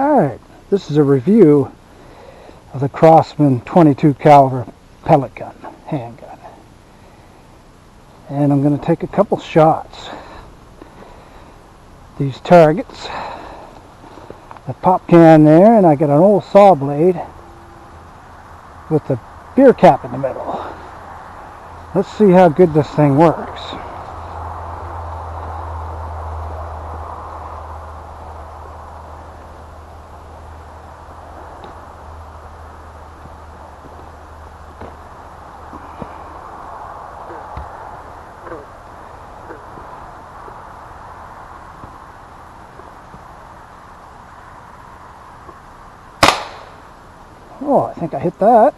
Alright, this is a review of the Crossman 22 caliber pellet gun, handgun. And I'm going to take a couple shots. These targets, the pop can there, and I got an old saw blade with the beer cap in the middle. Let's see how good this thing works. Oh, I think I hit that.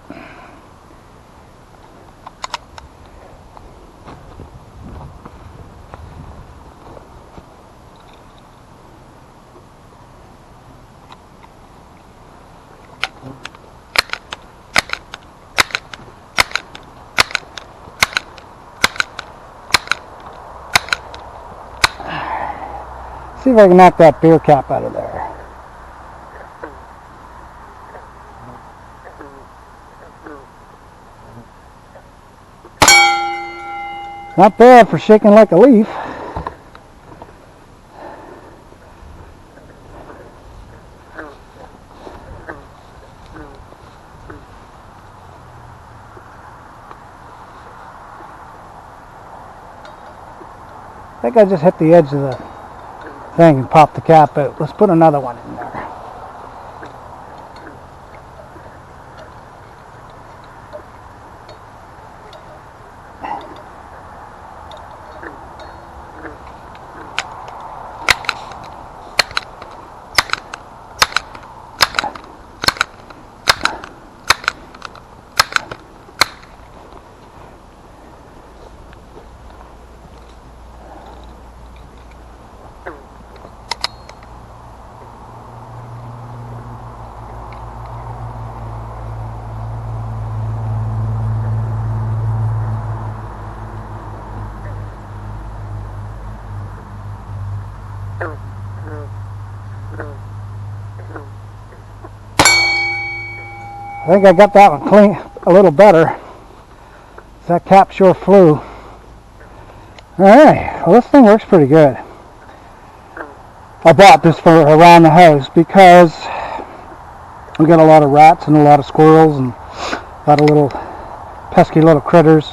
See if I can knock that beer cap out of there. Not bad for shaking like a leaf. I think I just hit the edge of the thing and popped the cap out. Let's put another one in there. I think I got that one clean a little better. That cap sure flew. Alright, well, this thing works pretty good. I bought this for around the house because we got a lot of rats and a lot of squirrels and a lot of little pesky little critters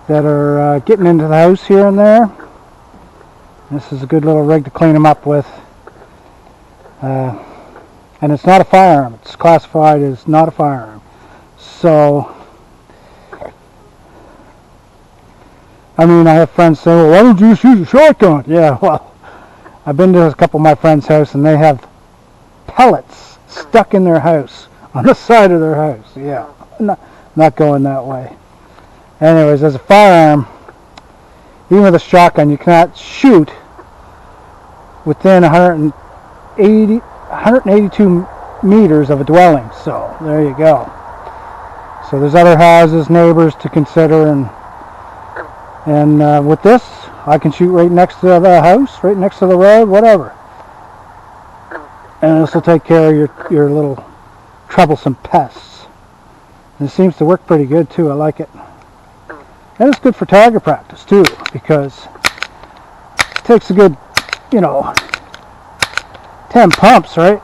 that are getting into the house here and there. This is a good little rig to clean them up with. And it's not a firearm. It's classified as not a firearm. So, I mean, I have friends say, well, why don't you just use a shotgun? Yeah, well, I've been to a couple of my friends' house and they have pellets stuck in their house, on the side of their house. Yeah, not going that way. Anyways, as a firearm, even with a shotgun, you cannot shoot within 182 meters of a dwelling. So there you go. So there's other houses, neighbors to consider, and with this I can shoot right next to the house, right next to the road, whatever, and this will take care of your little troublesome pests. And it seems to work pretty good too. I like it, and it's good for target practice too, because it takes a good 10 pumps, right?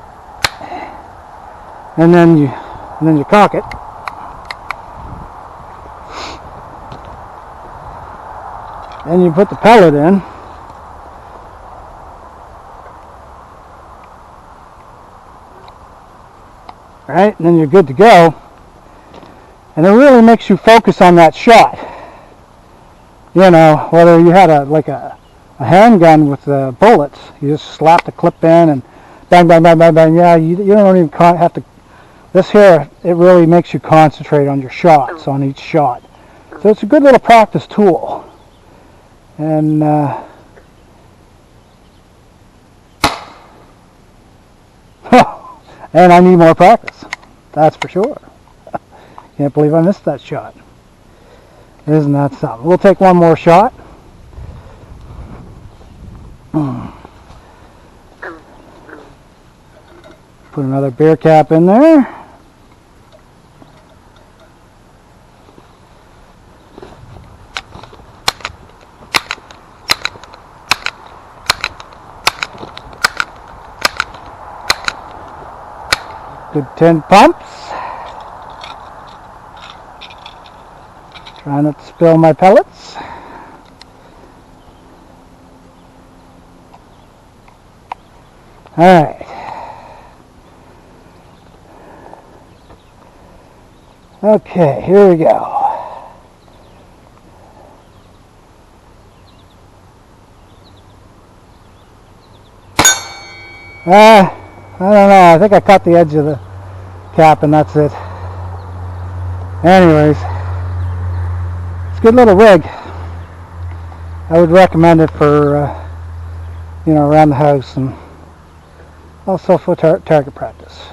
And then you cock it. Then you put the pellet in. Right? And then you're good to go. And it really makes you focus on that shot. You know, whether you had a handgun with the bullets, you just slap the clip in and bang, bang, bang, bang, bang. Yeah, you don't even have to. This here, it really makes you concentrate on your shots, on each shot. So it's a good little practice tool. And and I need more practice. That's for sure. Can't believe I missed that shot. Isn't that something? We'll take one more shot. Put another beer cap in there. Good 10 pumps. Try not to spill my pellets. Alright. Okay, here we go. I don't know, I think I cut the edge of the cap and that's it. Anyways, it's a good little rig. I would recommend it for, around the house and also for target practice.